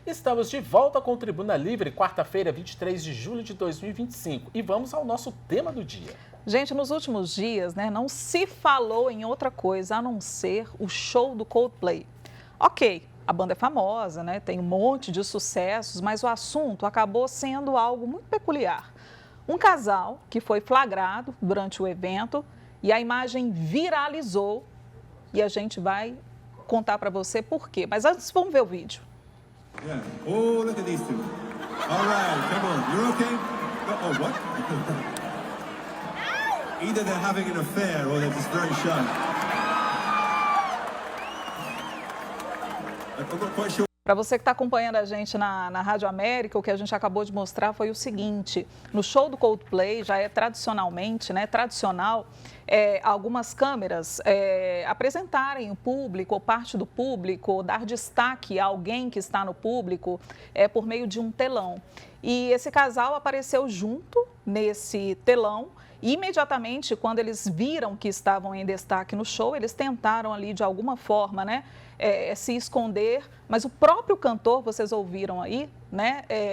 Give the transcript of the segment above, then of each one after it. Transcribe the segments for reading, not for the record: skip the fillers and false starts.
Estamos de volta com o Tribuna Livre, quarta-feira, 23 de julho de 2025. E vamos ao nosso tema do dia. Gente, nos últimos dias, não se falou em outra coisa a não ser o show do Coldplay. Ok, a banda é famosa, tem um monte de sucessos, mas o assunto acabou sendo algo muito peculiar. Um casal que foi flagrado durante o evento e a imagem viralizou e a gente vai contar para você por quê. Mas antes, vamos ver o vídeo. Yeah. Oh, look at these two. All right, come on. You're okay? Oh, what? Either they're having an affair or they're just very shy. I'm not quite sure. Para você que está acompanhando a gente na Rádio América, o que a gente acabou de mostrar foi o seguinte: no show do Coldplay já é tradicionalmente, tradicional, algumas câmeras apresentarem o público ou parte do público, ou dar destaque a alguém que está no público por meio de um telão. E esse casal apareceu junto nesse telão. E imediatamente, quando eles viram que estavam em destaque no show, eles tentaram ali de alguma forma, se esconder, mas o próprio cantor, vocês ouviram aí,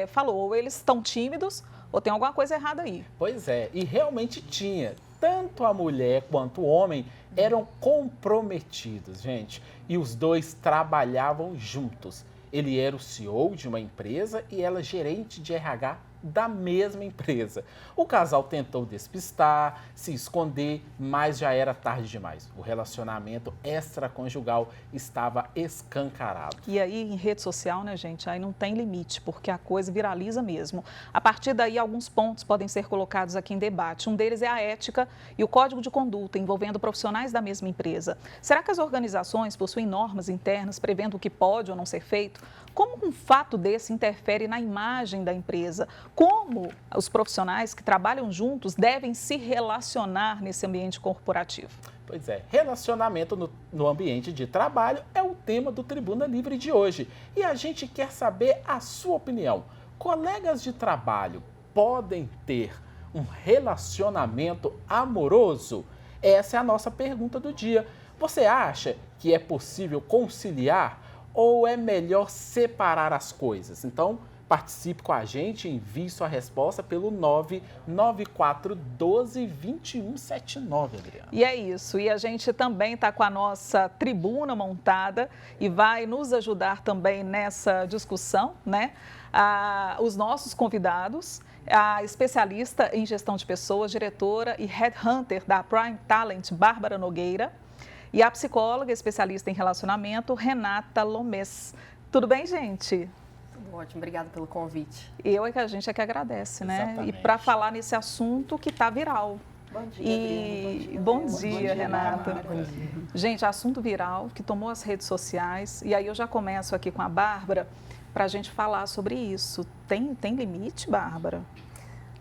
falou, ou eles estão tímidos ou tem alguma coisa errada aí. Pois é, e realmente tinha. Tanto a mulher quanto o homem eram comprometidos, gente, e os dois trabalhavam juntos. Ele era o CEO de uma empresa e ela gerente de RH da mesma empresa. O casal tentou despistar, se esconder, mas já era tarde demais. O relacionamento extraconjugal estava escancarado. E aí, em rede social, gente, aí não tem limite, porque a coisa viraliza mesmo. A partir daí, alguns pontos podem ser colocados aqui em debate. Um deles é a ética e o código de conduta envolvendo profissionais da mesma empresa. Será que as organizações possuem normas internas prevendo o que pode ou não ser feito? Como um fato desse interfere na imagem da empresa? Como os profissionais que trabalham juntos devem se relacionar nesse ambiente corporativo? Pois é, relacionamento no ambiente de trabalho é o tema do Tribuna Livre de hoje. E a gente quer saber a sua opinião. Colegas de trabalho podem ter um relacionamento amoroso? Essa é a nossa pergunta do dia. Você acha que é possível conciliar ou é melhor separar as coisas? Então, participe com a gente e envie sua resposta pelo 994122179, Adriana. E é isso. E a gente também está com a nossa tribuna montada e vai nos ajudar também nessa discussão, os nossos convidados, a especialista em gestão de pessoas, diretora e headhunter da Prime Talent, Bárbara Nogueira, e a psicóloga especialista em relacionamento, Renata Lomez. Tudo bem, gente? Tudo ótimo, obrigada pelo convite. A gente é que agradece, Exatamente. E para falar nesse assunto que está viral. Bom dia, Adriana. Bom dia, Renata. Bom dia. Gente, assunto viral que tomou as redes sociais. E aí eu já começo aqui com a Bárbara para a gente falar sobre isso. Tem limite, Bárbara?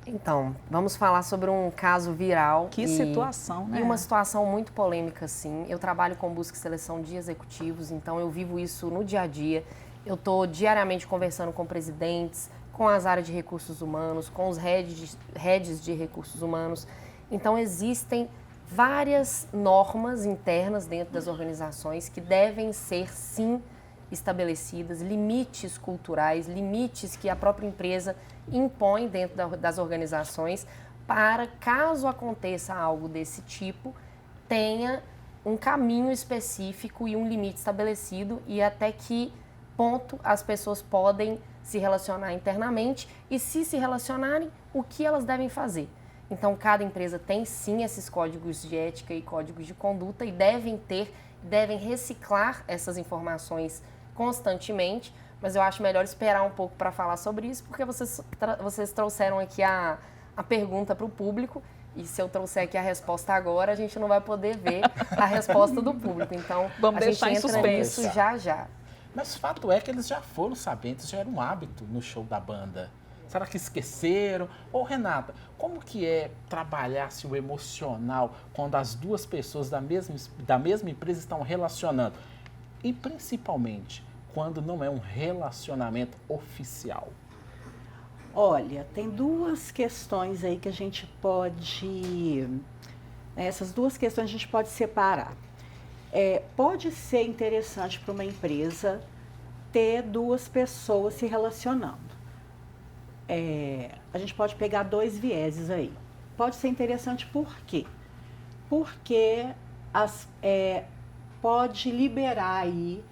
Então, vamos falar sobre um caso viral. Que situação, E uma situação muito polêmica, sim. Eu trabalho com busca e seleção de executivos, então eu vivo isso no dia a dia. Eu estou diariamente conversando com presidentes, com as áreas de recursos humanos, com os heads de recursos humanos. Então, existem várias normas internas dentro das organizações que devem ser, sim, estabelecidas, limites culturais, limites que a própria empresa impõe dentro das organizações para, caso aconteça algo desse tipo, tenha um caminho específico e um limite estabelecido e até que ponto as pessoas podem se relacionar internamente e, se relacionarem, o que elas devem fazer. Então, cada empresa tem, sim, esses códigos de ética e códigos de conduta e devem reciclar essas informações constantemente, mas eu acho melhor esperar um pouco para falar sobre isso, porque vocês trouxeram aqui a pergunta para o público, e se eu trouxer aqui a resposta agora, a gente não vai poder ver a resposta do público. Então, vamos a deixar gente em entra suspense. nisso já. Mas fato é que eles já foram sabendo, isso já era um hábito no show da banda. Será que esqueceram? Ô, Renata, como que é trabalhar-se o emocional quando as duas pessoas da mesma empresa estão relacionando? E principalmente quando não é um relacionamento oficial? Olha, tem duas questões aí que a gente pode... Essas duas questões a gente pode separar. Pode ser interessante para uma empresa ter duas pessoas se relacionando. A gente pode pegar dois vieses aí. Pode ser interessante por quê? Porque pode liberar aí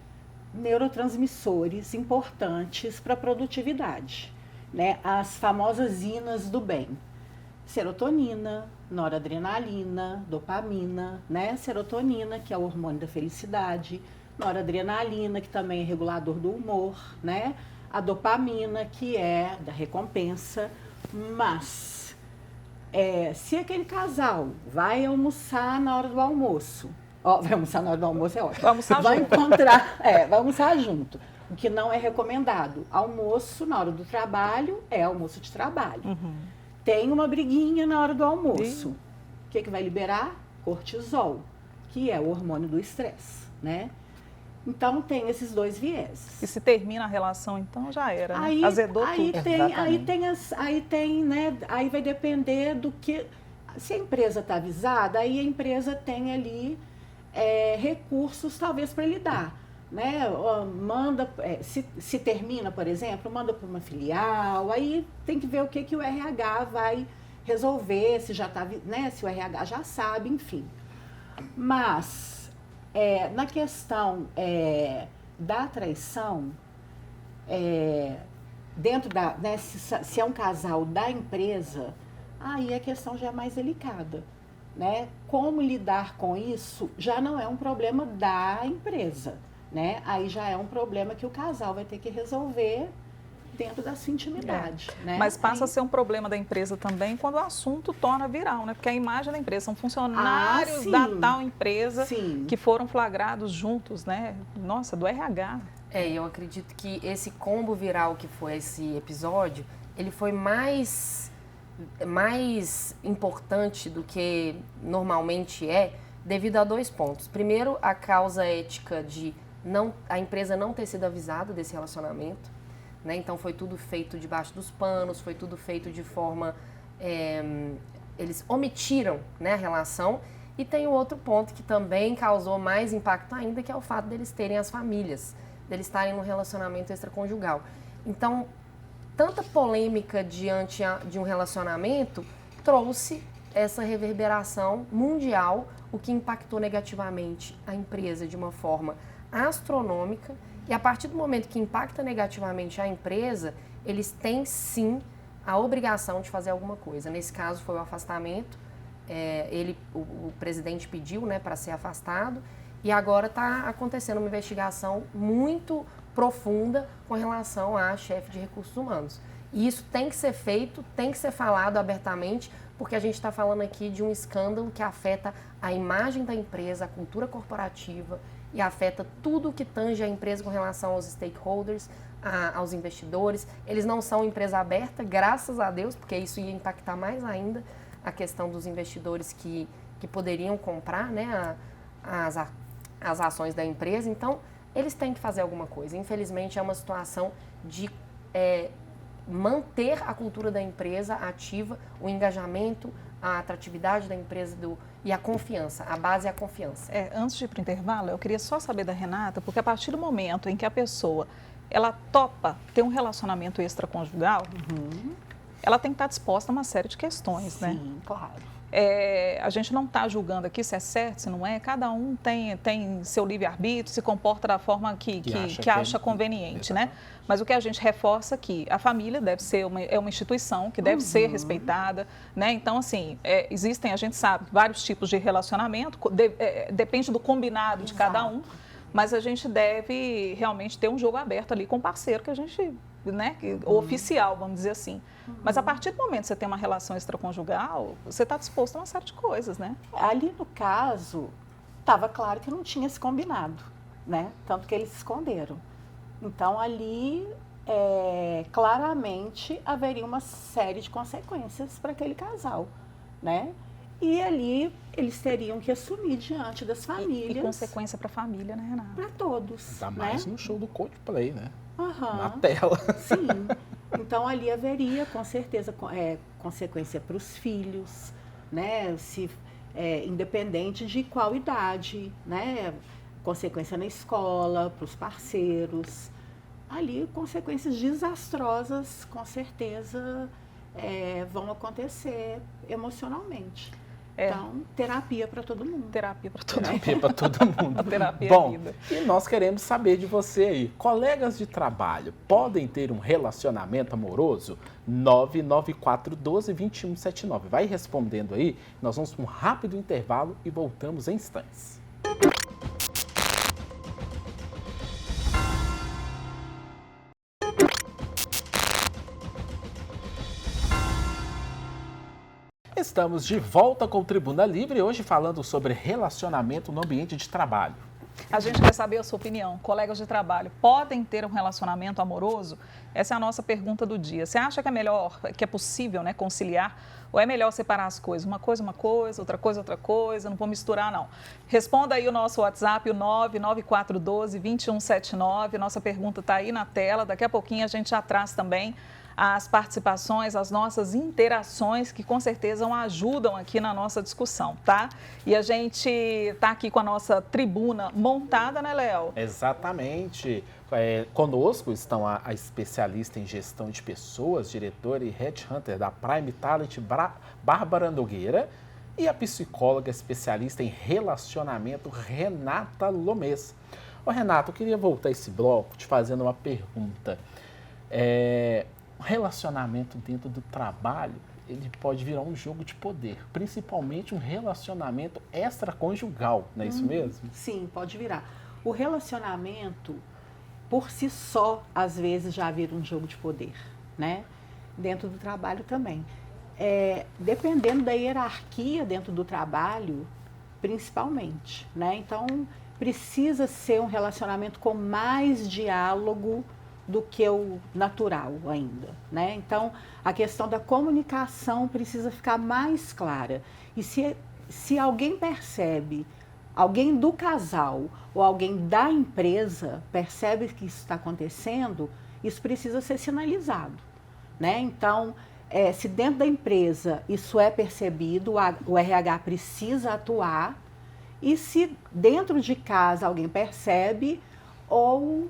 neurotransmissores importantes para a produtividade, né? As famosas inas do bem. Serotonina, noradrenalina, dopamina, né? Serotonina, que é o hormônio da felicidade, noradrenalina, que também é regulador do humor, né? A dopamina, que é da recompensa. Mas, se aquele casal vai almoçar na hora do almoço, vai almoçar na hora do almoço é ótimo. Vai almoçar vai junto. vai almoçar junto. O que não é recomendado. Almoço na hora do trabalho é almoço de trabalho. Tem uma briguinha na hora do almoço. O que vai liberar? Cortisol, que é o hormônio do estresse, né? Então tem esses dois vieses. E se termina a relação, então já era, né? Aí, Azedou aí tudo. tem, né? Aí vai depender do que. Se a empresa está avisada, aí a empresa tem ali recursos talvez para lidar, né? Manda, se termina, por exemplo, manda para uma filial, aí tem que ver o que o RH vai resolver, se já está, né? Se o RH já sabe, enfim. Mas na questão da traição, dentro da, né, se é um casal da empresa, aí a questão já é mais delicada, né? Como lidar com isso já não é um problema da empresa, né? Aí já é um problema que o casal vai ter que resolver dentro da sua intimidade, né? Mas passa a ser um problema da empresa também quando o assunto torna viral, né? Porque a imagem da empresa são funcionários da tal empresa que foram flagrados juntos, né? Nossa, do RH. Eu acredito que esse combo viral que foi esse episódio, ele foi mais importante do que normalmente devido a 2 pontos. Primeiro, a causa ética de a empresa não ter sido avisada desse relacionamento, né? Então foi tudo feito debaixo dos panos, foi tudo feito de forma... eles omitiram, né, a relação. E tem o outro ponto que também causou mais impacto ainda, que é o fato deles terem as famílias, deles estarem num relacionamento extraconjugal. Então, tanta polêmica diante de um relacionamento trouxe essa reverberação mundial, o que impactou negativamente a empresa de uma forma astronômica. E a partir do momento que impacta negativamente a empresa, eles têm sim a obrigação de fazer alguma coisa. Nesse caso foi o afastamento, o presidente pediu, né, para ser afastado, e agora está acontecendo uma investigação muito profunda com relação à chefe de recursos humanos. E isso tem que ser feito, tem que ser falado abertamente, porque a gente está falando aqui de um escândalo que afeta a imagem da empresa, a cultura corporativa e afeta tudo que tange a empresa com relação aos stakeholders, aos investidores. Eles não são empresa aberta, graças a Deus, porque isso ia impactar mais ainda a questão dos investidores que poderiam comprar, né, as ações da empresa. Então, eles têm que fazer alguma coisa. Infelizmente, é uma situação de manter a cultura da empresa ativa, o engajamento, a atratividade da empresa e a confiança. A base é a confiança. Antes de ir para o intervalo, eu queria só saber da Renata, porque a partir do momento em que a pessoa ela topa ter um relacionamento extraconjugal, ela tem que estar disposta a uma série de questões, né? Sim, claro. A gente não está julgando aqui se é certo, se não é. Cada um tem seu livre-arbítrio, se comporta da forma que acha conveniente, né? Mas o que a gente reforça aqui, a família deve ser uma instituição que deve ser respeitada, né? Então, assim, existem, a gente sabe, vários tipos de relacionamento, depende do combinado de cada um, mas a gente deve realmente ter um jogo aberto ali com o parceiro que a gente... né, oficial, vamos dizer assim. Mas a partir do momento que você tem uma relação extraconjugal, você está disposto a uma série de coisas, né? Ali no caso, estava claro que não tinha se combinado, né? Tanto que eles se esconderam. Então ali, claramente, haveria uma série de consequências para aquele casal, né? E ali eles teriam que assumir diante das famílias. E consequência para a família, né, Renata? Para todos. Ainda mais no show do Coldplay, né? Uhum. Na tela. Sim. Então ali haveria com certeza consequência para os filhos, né? Independente de qual idade, né? Consequência na escola, para os parceiros, ali consequências desastrosas, com certeza, vão acontecer emocionalmente. Então, terapia para todo mundo. Terapia para todo mundo. Terapia para todo mundo. A terapia Bom, é vida. e nós queremos saber de você aí. Colegas de trabalho podem ter um relacionamento amoroso? 99412-2179. Vai respondendo aí. Nós vamos para um rápido intervalo e voltamos em instantes. Estamos de volta com o Tribuna Livre, hoje falando sobre relacionamento no ambiente de trabalho. A gente quer saber a sua opinião. Colegas de trabalho podem ter um relacionamento amoroso? Essa é a nossa pergunta do dia. Você acha que é melhor, que é possível, né, conciliar? Ou é melhor separar as coisas? Uma coisa, outra coisa, não vou misturar, não. Responda aí o nosso WhatsApp, o 99412-2179. Nossa pergunta está aí na tela. Daqui a pouquinho a gente já traz também as participações, as nossas interações, que com certeza ajudam aqui na nossa discussão, tá? E a gente está aqui com a nossa tribuna montada, né, Léo? Exatamente. Conosco estão a especialista em gestão de pessoas, diretora e headhunter da Prime Talent, Bárbara Nogueira, e a psicóloga especialista em relacionamento, Renata Lomez. Ô, Renata, eu queria voltar esse bloco te fazendo uma pergunta. Relacionamento dentro do trabalho, ele pode virar um jogo de poder, principalmente um relacionamento extraconjugal, não é isso mesmo? Sim, pode virar. O relacionamento, por si só, às vezes já vira um jogo de poder, né? Dentro do trabalho também. Dependendo da hierarquia dentro do trabalho, principalmente, né? Então, precisa ser um relacionamento com mais diálogo do que o natural ainda, né? Então, a questão da comunicação precisa ficar mais clara. E se alguém percebe, alguém do casal ou alguém da empresa percebe que isso está acontecendo, isso precisa ser sinalizado, né? Então, se dentro da empresa isso é percebido, o RH precisa atuar, e se dentro de casa alguém percebe, ou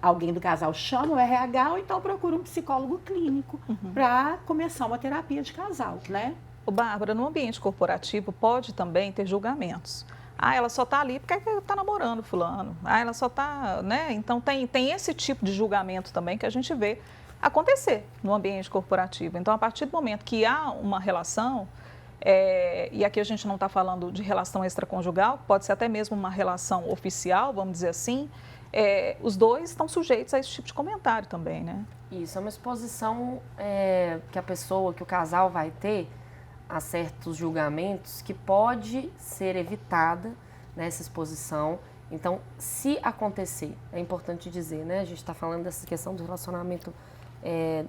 alguém do casal chama o RH, ou então procura um psicólogo clínico para começar uma terapia de casal, né? Bárbara, no ambiente corporativo pode também ter julgamentos. Ela só está ali porque está namorando fulano. Ela só está, né? Então tem esse tipo de julgamento também que a gente vê acontecer no ambiente corporativo. Então, a partir do momento que há uma relação, e aqui a gente não está falando de relação extraconjugal, pode ser até mesmo uma relação oficial, vamos dizer assim, os dois estão sujeitos a esse tipo de comentário também, né? Isso, é uma exposição que o casal vai ter a certos julgamentos que pode ser evitada nessa exposição. Então, se acontecer, é importante dizer, né? A gente está falando dessa questão do relacionamento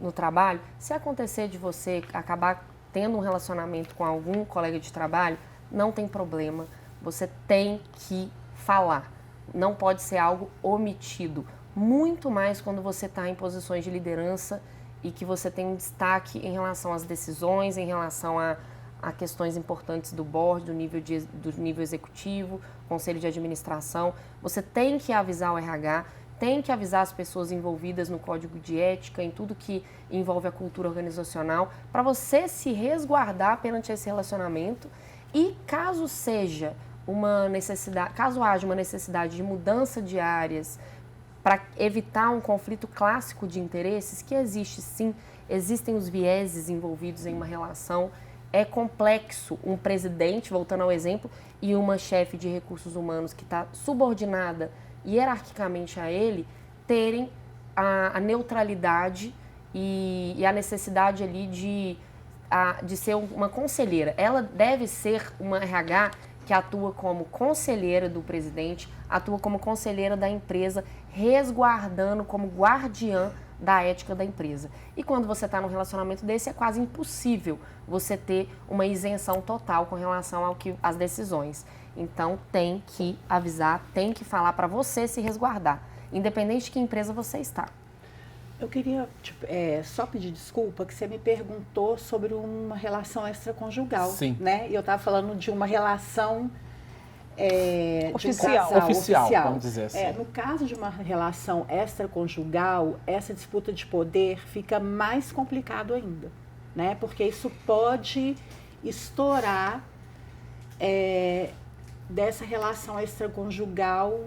no trabalho. Se acontecer de você acabar tendo um relacionamento com algum colega de trabalho, não tem problema. Você tem que falar. Não pode ser algo omitido. Muito mais quando você está em posições de liderança e que você tem um destaque em relação às decisões, em relação a questões importantes do board, do nível executivo, conselho de administração. Você tem que avisar o RH, tem que avisar as pessoas envolvidas no código de ética, em tudo que envolve a cultura organizacional, para você se resguardar perante esse relacionamento. E caso haja uma necessidade de mudança de áreas para evitar um conflito clássico de interesses, que existe sim, existem os vieses envolvidos em uma relação. É complexo um presidente, voltando ao exemplo, e uma chefe de recursos humanos que está subordinada hierarquicamente a ele, terem a neutralidade e a necessidade ali de ser uma conselheira. Ela deve ser uma RH que atua como conselheira do presidente, atua como conselheira da empresa, resguardando como guardiã da ética da empresa. E quando você está num relacionamento desse, é quase impossível você ter uma isenção total com relação às decisões. Então, tem que avisar, tem que falar para você se resguardar, independente de que empresa você está. Eu queria só pedir desculpa que você me perguntou sobre uma relação extraconjugal. Sim. Né? E eu estava falando de uma relação Oficial. Oficial, vamos dizer assim. No caso de uma relação extraconjugal, essa disputa de poder fica mais complicado ainda, né? Porque isso pode estourar dessa relação extraconjugal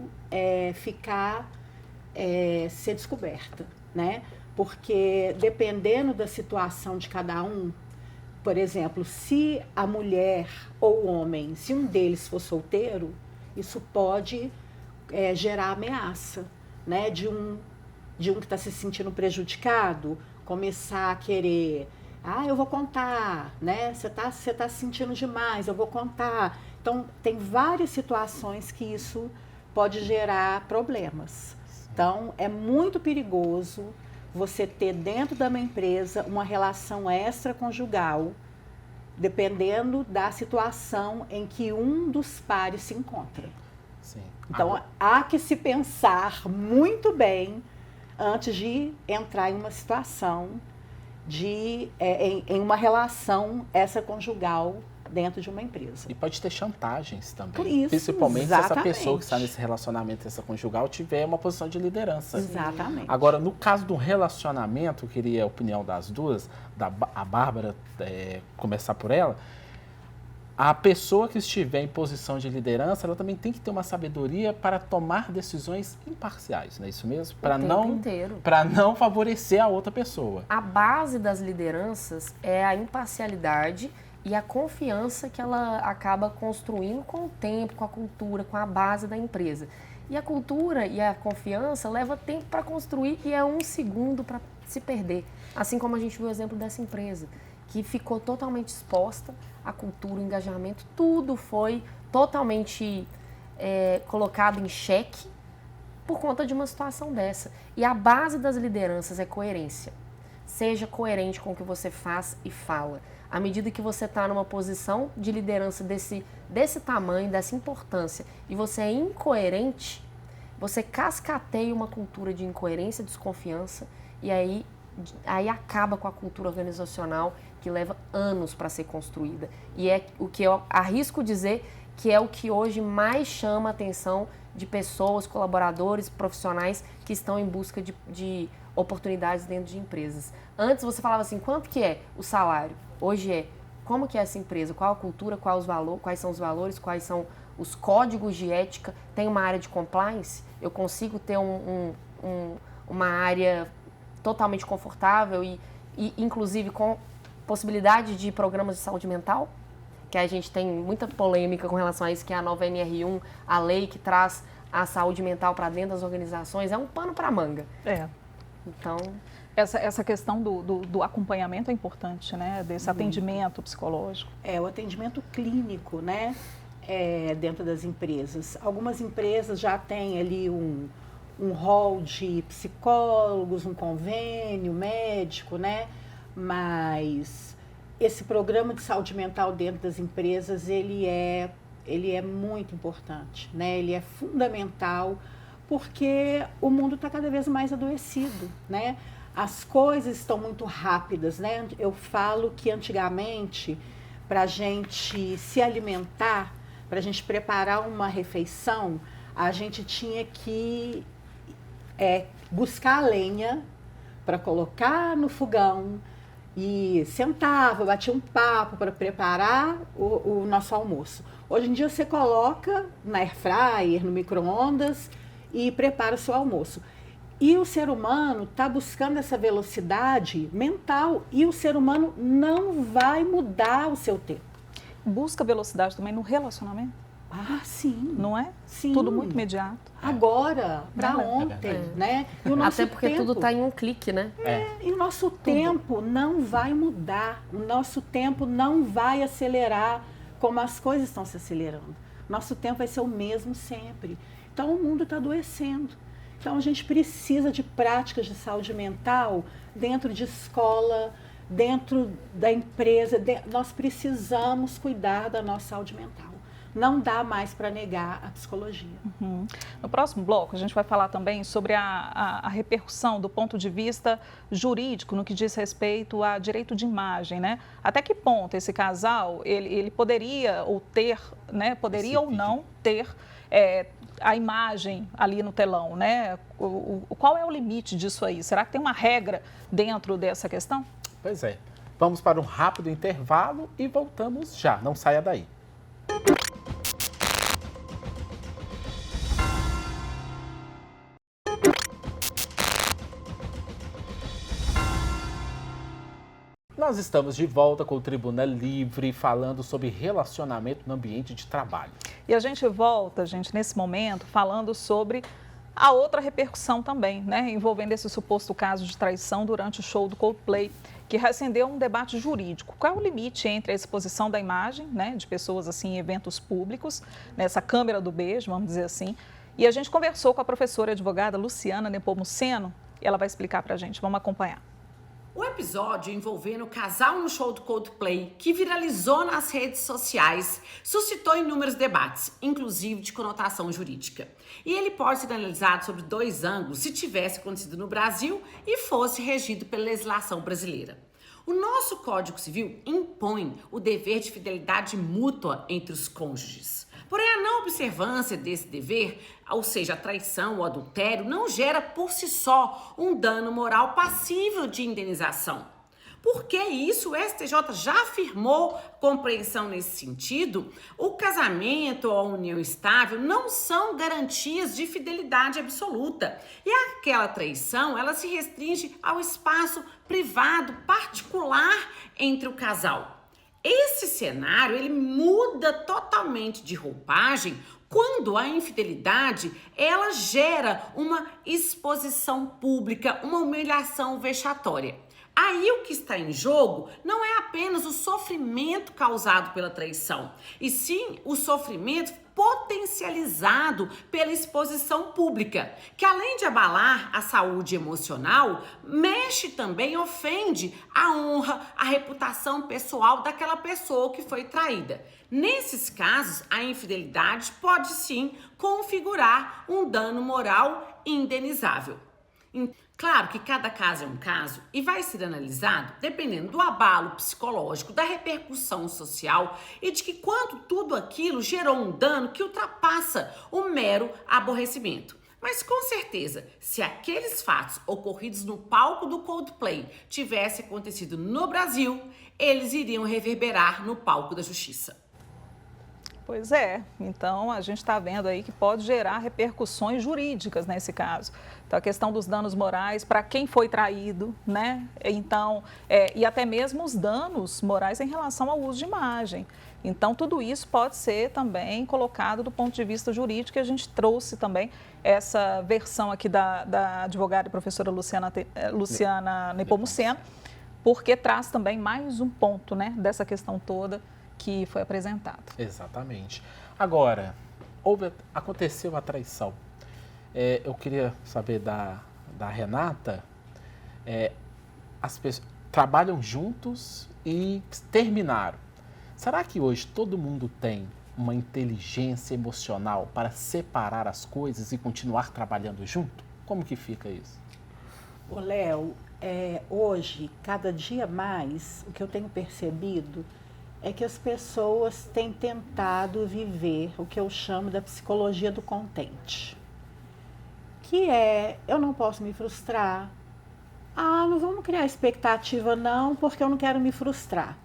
ser descoberta, né? Porque dependendo da situação de cada um, por exemplo, se a mulher ou o homem, se um deles for solteiro, isso pode gerar ameaça, né? De um que está se sentindo prejudicado, começar a querer, eu vou contar, né? Você tá se sentindo demais, eu vou contar. Então, tem várias situações que isso pode gerar problemas. Então, é muito perigoso você ter dentro da uma empresa uma relação extraconjugal, dependendo da situação em que um dos pares se encontra. Sim. Então, há que se pensar muito bem antes de entrar em uma situação em uma relação extraconjugal dentro de uma empresa. E pode ter chantagens também. Por isso, principalmente se essa exatamente. pessoa que está nesse relacionamento extraconjugal tiver uma posição de liderança. Exatamente. Agora, no caso do relacionamento, eu queria a opinião das duas, a Bárbara, começar por ela. A pessoa que estiver em posição de liderança, ela também tem que ter uma sabedoria para tomar decisões imparciais, não é isso mesmo? Para não favorecer a outra pessoa. A base das lideranças é a imparcialidade e a confiança que ela acaba construindo com o tempo, com a cultura, com a base da empresa. E a cultura e a confiança leva tempo para construir e é 1 segundo para se perder. Assim como a gente viu o exemplo dessa empresa, que ficou totalmente exposta à cultura, o engajamento, tudo foi totalmente colocado em xeque por conta de uma situação dessa. E a base das lideranças é coerência. Seja coerente com o que você faz e fala. À medida que você está numa posição de liderança desse tamanho, dessa importância, e você é incoerente, você cascateia uma cultura de incoerência, desconfiança, e aí acaba com a cultura organizacional que leva anos para ser construída. E é o que eu arrisco dizer que é o que hoje mais chama a atenção de pessoas, colaboradores, profissionais que estão em busca de oportunidades dentro de empresas. Antes você falava assim, quanto que é o salário? Hoje como que é essa empresa? Qual a cultura? Quais são os valores? Quais são os códigos de ética? Tem uma área de compliance? Eu consigo ter uma área totalmente confortável e inclusive com possibilidade de programas de saúde mental? Que a gente tem muita polêmica com relação a isso, que é a nova NR1, a lei que traz a saúde mental para dentro das organizações, é um pano para manga. Então... Essa questão do acompanhamento é importante, né? Desse atendimento psicológico. O atendimento clínico, né? Dentro das empresas. Algumas empresas já têm ali um hall de psicólogos, um convênio médico, né? Mas esse programa de saúde mental dentro das empresas, ele é muito importante, né? Ele é fundamental porque o mundo está cada vez mais adoecido, né? As coisas estão muito rápidas, né? Eu falo que antigamente, para a gente se alimentar, para a gente preparar uma refeição, a gente tinha que buscar a lenha para colocar no fogão e sentava, batia um papo para preparar o nosso almoço. Hoje em dia você coloca na air fryer, no micro-ondas e prepara o seu almoço. E o ser humano está buscando essa velocidade mental e o ser humano não vai mudar o seu tempo. Busca velocidade também no relacionamento? Sim. Não é? Sim. Tudo muito imediato. Agora, para ontem, né? E o nosso até porque tempo, tudo está em um clique, né? E o nosso tempo não vai mudar. O nosso tempo não vai acelerar como as coisas estão se acelerando. Nosso tempo vai ser o mesmo sempre. Então, o mundo está adoecendo. Então, a gente precisa de práticas de saúde mental dentro de escola, dentro da empresa. Nós precisamos cuidar da nossa saúde mental. não dá mais para negar a psicologia. No próximo bloco, a gente vai falar também sobre a repercussão do ponto de vista jurídico no que diz respeito a direito de imagem, né? Até que ponto esse casal, ele poderia ou ter, né? Poderia ou não ter a imagem ali no telão, né? Qual é o limite disso aí? Será que tem uma regra dentro dessa questão? Pois é. Vamos para um rápido intervalo e voltamos já. Não saia daí. Nós estamos de volta com o Tribuna Livre, falando sobre relacionamento no ambiente de trabalho. E a gente volta, gente, nesse momento, falando sobre a outra repercussão também, né, envolvendo esse suposto caso de traição durante o show do Coldplay, que reacendeu um debate jurídico. Qual é o limite entre a exposição da imagem, né, de pessoas assim em eventos públicos, nessa câmera do beijo, vamos dizer assim? E a gente conversou com a professora e advogada Luciana Nepomuceno e ela vai explicar para a gente. Vamos acompanhar. O episódio envolvendo o casal no show do Coldplay, que viralizou nas redes sociais, suscitou inúmeros debates, inclusive de conotação jurídica. E ele pode ser analisado sobre 2 ângulos se tivesse acontecido no Brasil e fosse regido pela legislação brasileira. O nosso Código Civil impõe o dever de fidelidade mútua entre os cônjuges. Porém, a não observância desse dever, ou seja, a traição ou adultério, não gera por si só um dano moral passível de indenização. Por que isso? O STJ já afirmou compreensão nesse sentido. O casamento ou a união estável não são garantias de fidelidade absoluta. E aquela traição, ela se restringe ao espaço privado, particular entre o casal. Esse cenário, ele muda totalmente de roupagem quando a infidelidade, ela gera uma exposição pública, uma humilhação vexatória. Aí o que está em jogo não é apenas o sofrimento causado pela traição, e sim o sofrimento potencializado pela exposição pública, que além de abalar a saúde emocional, mexe também, ofende a honra, a reputação pessoal daquela pessoa que foi traída. Nesses casos, a infidelidade pode sim configurar um dano moral indenizável. Claro que cada caso é um caso e vai ser analisado dependendo do abalo psicológico, da repercussão social e de que quanto tudo aquilo gerou um dano que ultrapassa o mero aborrecimento. Mas com certeza, se aqueles fatos ocorridos no palco do Coldplay tivessem acontecido no Brasil, eles iriam reverberar no palco da justiça. Pois é, então a gente está vendo aí que pode gerar repercussões jurídicas nesse caso. Então a questão dos danos morais para quem foi traído, né? Então, e até mesmo os danos morais em relação ao uso de imagem. Então tudo isso pode ser também colocado do ponto de vista jurídico, e a gente trouxe também essa versão aqui da advogada e professora Luciana Nepomuceno, porque traz também mais um ponto, né, dessa questão toda que foi apresentado. Exatamente. Agora, aconteceu a traição. Eu queria saber da Renata, as pessoas trabalham juntos e terminaram. Será que hoje todo mundo tem uma inteligência emocional para separar as coisas e continuar trabalhando junto? Como que fica isso? Ô, Léo, hoje, cada dia mais, o que eu tenho percebido é que as pessoas têm tentado viver o que eu chamo da psicologia do contente. Que eu não posso me frustrar. Não vamos criar expectativa não, porque eu não quero me frustrar.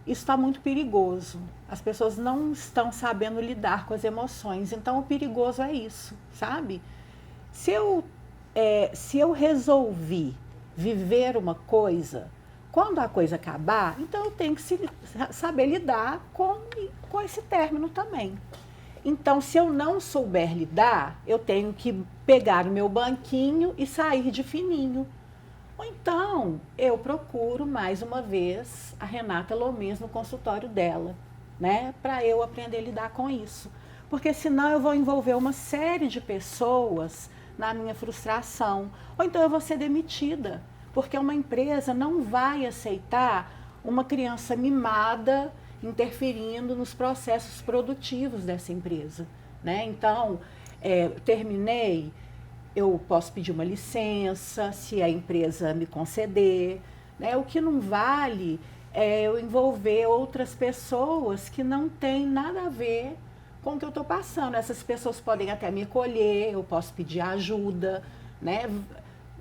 Isso está muito perigoso. As pessoas não estão sabendo lidar com as emoções. Então, o perigoso é isso, sabe? Se eu resolvi viver uma coisa, quando a coisa acabar, então eu tenho que saber lidar com esse término também. Então, se eu não souber lidar, eu tenho que pegar o meu banquinho e sair de fininho. Ou então, eu procuro, mais uma vez, a Renata Lomez no consultório dela, né? Para eu aprender a lidar com isso. Porque senão eu vou envolver uma série de pessoas na minha frustração. Ou então eu vou ser demitida. Porque uma empresa não vai aceitar uma criança mimada interferindo nos processos produtivos dessa empresa, né? Então, terminei, eu posso pedir uma licença, se a empresa me conceder, né? O que não vale é eu envolver outras pessoas que não têm nada a ver com o que eu estou passando. Essas pessoas podem até me acolher, eu posso pedir ajuda, né?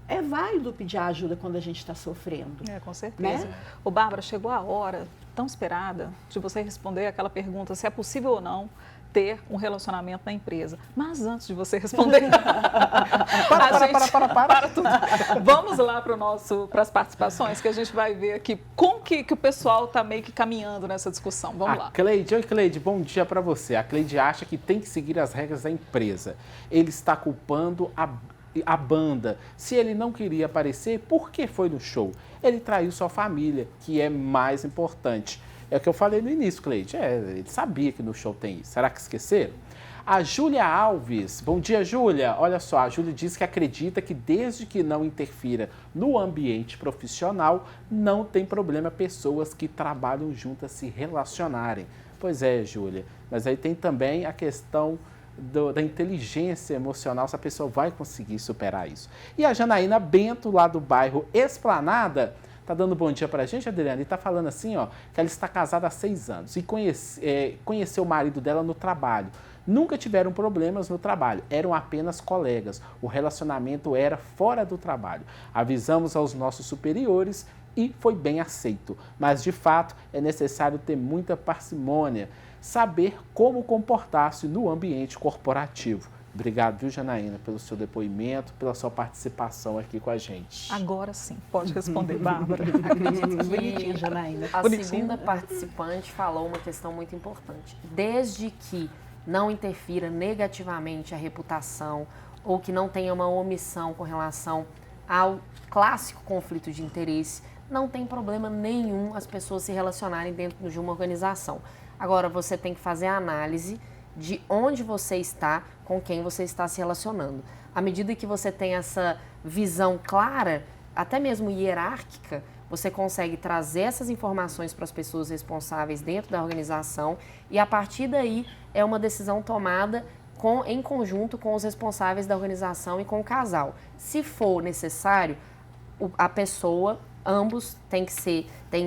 É válido pedir ajuda quando a gente está sofrendo. Com certeza. Né? Ô, Bárbara, chegou a hora tão esperada de você responder aquela pergunta se é possível ou não ter um relacionamento na empresa. Mas antes de você responder... Para tudo. Vamos lá para as participações, que a gente vai ver aqui como que o pessoal está meio que caminhando nessa discussão. Vamos lá. Cleide, oi Cleide, bom dia para você. A Cleide acha que tem que seguir as regras da empresa. Ele está culpando a banda. Se ele não queria aparecer, por que foi no show? Ele traiu sua família, que é mais importante. É o que eu falei no início, Cleide. Ele sabia que no show tem isso. Será que esqueceram? A Júlia Alves. Bom dia, Júlia. Olha só, a Júlia diz que acredita que desde que não interfira no ambiente profissional, não tem problema pessoas que trabalham juntas se relacionarem. Pois é, Júlia. Mas aí tem também a questão da inteligência emocional, se a pessoa vai conseguir superar isso. E a Janaína Bento, lá do bairro Esplanada, tá dando bom dia pra gente, Adriana, e tá falando assim, ó, que ela está casada há 6 anos e conheceu o marido dela no trabalho. Nunca tiveram problemas no trabalho, eram apenas colegas. O relacionamento era fora do trabalho. Avisamos aos nossos superiores e foi bem aceito. Mas, de fato, é necessário ter muita parcimônia, saber como comportar-se no ambiente corporativo. Obrigado, viu, Janaína, pelo seu depoimento, pela sua participação aqui com a gente. Agora sim, pode responder, Bárbara. Acredito bonitinha, Janaína. A segunda participante falou uma questão muito importante. Desde que não interfira negativamente a reputação ou que não tenha uma omissão com relação ao clássico conflito de interesse, não tem problema nenhum as pessoas se relacionarem dentro de uma organização. Agora, você tem que fazer a análise de onde você está, com quem você está se relacionando. À medida que você tem essa visão clara, até mesmo hierárquica, você consegue trazer essas informações para as pessoas responsáveis dentro da organização e, a partir daí, é uma decisão tomada em conjunto com os responsáveis da organização e com o casal. Se for necessário, a pessoa, ambos, tem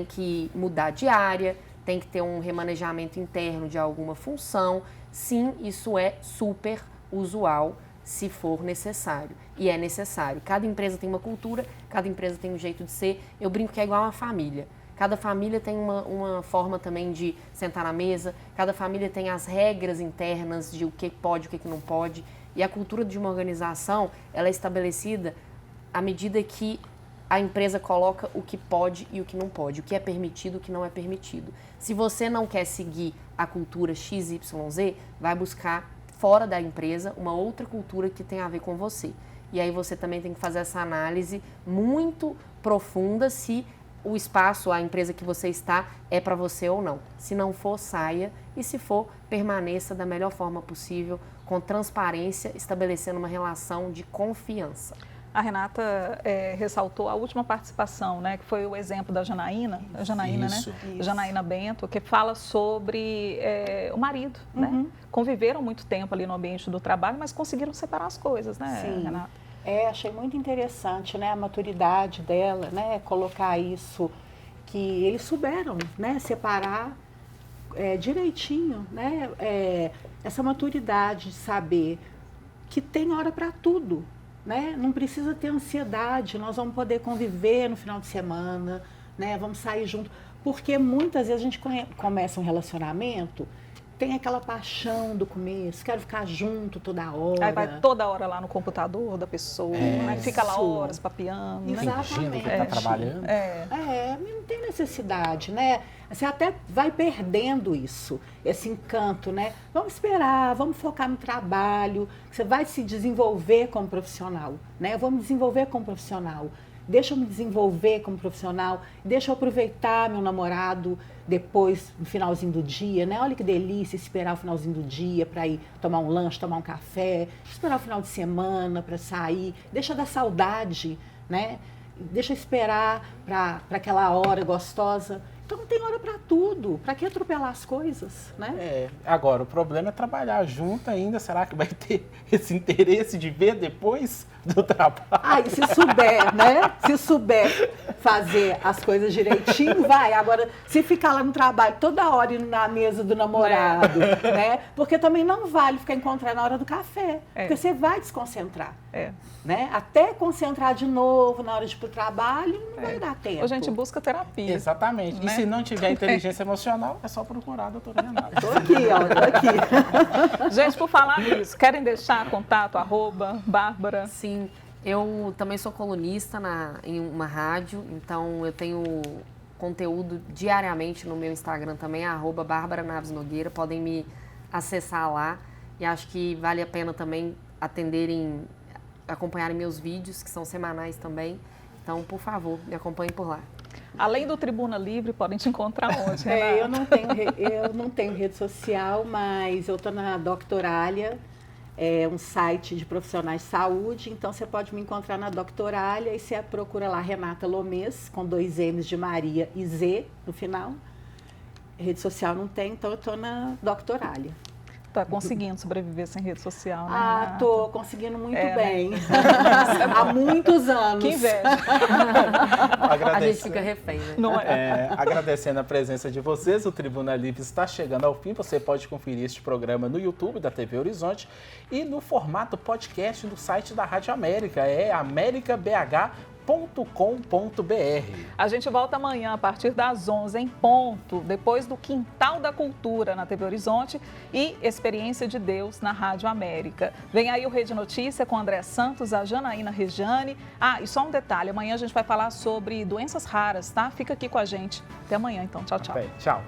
que mudar de área, tem que ter um remanejamento interno de alguma função. Sim, isso é super usual se for necessário. E é necessário. Cada empresa tem uma cultura, cada empresa tem um jeito de ser. Eu brinco que é igual uma família. Cada família tem uma forma também de sentar na mesa, cada família tem as regras internas de o que pode, o que não pode. E a cultura de uma organização, ela é estabelecida à medida que a empresa coloca o que pode e o que não pode, o que é permitido e o que não é permitido. Se você não quer seguir a cultura XYZ, vai buscar fora da empresa uma outra cultura que tem a ver com você. E aí você também tem que fazer essa análise muito profunda se o espaço, a empresa que você está, é para você ou não. Se não for, saia. E se for, permaneça da melhor forma possível, com transparência, estabelecendo uma relação de confiança. A Renata ressaltou a última participação, né, que foi o exemplo da Janaína, Isso. Janaína Bento, que fala sobre o marido, né? Conviveram muito tempo ali no ambiente do trabalho, mas conseguiram separar as coisas, né, Sim. Renata? Achei muito interessante, né, a maturidade dela, né, colocar isso, que eles souberam, né, separar direitinho, né, essa maturidade de saber que tem hora para tudo. Né? Não precisa ter ansiedade, nós vamos poder conviver no final de semana, né? Vamos sair junto, porque muitas vezes a gente começa um relacionamento, tem aquela paixão do começo, quero ficar junto toda hora. Aí vai toda hora lá no computador da pessoa, né? Fica lá horas papiando. Né? Exatamente. Que está trabalhando. Não tem necessidade, né? Você até vai perdendo isso, esse encanto, né? Vamos esperar, vamos focar no trabalho, você vai se desenvolver como profissional, né? Eu vou me desenvolver como profissional. Deixa eu me desenvolver como profissional, deixa eu aproveitar meu namorado depois, no finalzinho do dia, né? Olha que delícia esperar o finalzinho do dia para ir tomar um lanche, tomar um café, esperar o final de semana para sair, deixa dar saudade, né? Deixa eu esperar para aquela hora gostosa. Então tem hora para tudo. Para que atropelar as coisas, né? Agora, o problema é trabalhar junto ainda. Será que vai ter esse interesse de ver depois do trabalho? E se souber, né? Se souber fazer as coisas direitinho, vai. Agora, se ficar lá no trabalho toda hora indo na mesa do namorado, né? Porque também não vale ficar encontrando na hora do café. Porque você vai desconcentrar. Né? Até concentrar de novo na hora de ir pro trabalho, não vai dar tempo. A gente busca terapia. Exatamente. Né? E se não tiver inteligência emocional, é só procurar a doutora Renata. Tô aqui, tô aqui. Gente, por falar nisso, querem deixar contato, @Bárbara? Sim, eu também sou colunista em uma rádio, então eu tenho conteúdo diariamente no meu Instagram também, @Bárbara Naves Nogueira, podem me acessar lá e acho que vale a pena também acompanharem meus vídeos, que são semanais também. Então, por favor, me acompanhem por lá. Além do Tribuna Livre, podem te encontrar onde, Renata? Eu não tenho rede social, mas eu estou na Doctoralia, um site de profissionais de saúde. Então, você pode me encontrar na Doctoralia e você procura lá Renata Lomez, com 2 M's de Maria e Z no final. Rede social não tem, então eu estou na Doctoralia. Tá conseguindo sobreviver sem rede social, né? Tô conseguindo muito bem. Né? Há muitos anos. Que inveja. A gente fica refém, né? Não é? Agradecendo a presença de vocês, o Tribuna Livre está chegando ao fim. Você pode conferir este programa no YouTube da TV Horizonte e no formato podcast no site da Rádio América, americabh.com.br. A gente volta amanhã a partir das 11 em ponto, depois do Quintal da Cultura na TV Horizonte e Experiência de Deus na Rádio América. Vem aí o Rede Notícia com André Santos, a Janaína Rejane. E só um detalhe, amanhã a gente vai falar sobre doenças raras, tá? Fica aqui com a gente. Até amanhã, então. Tchau, tchau. Tchau.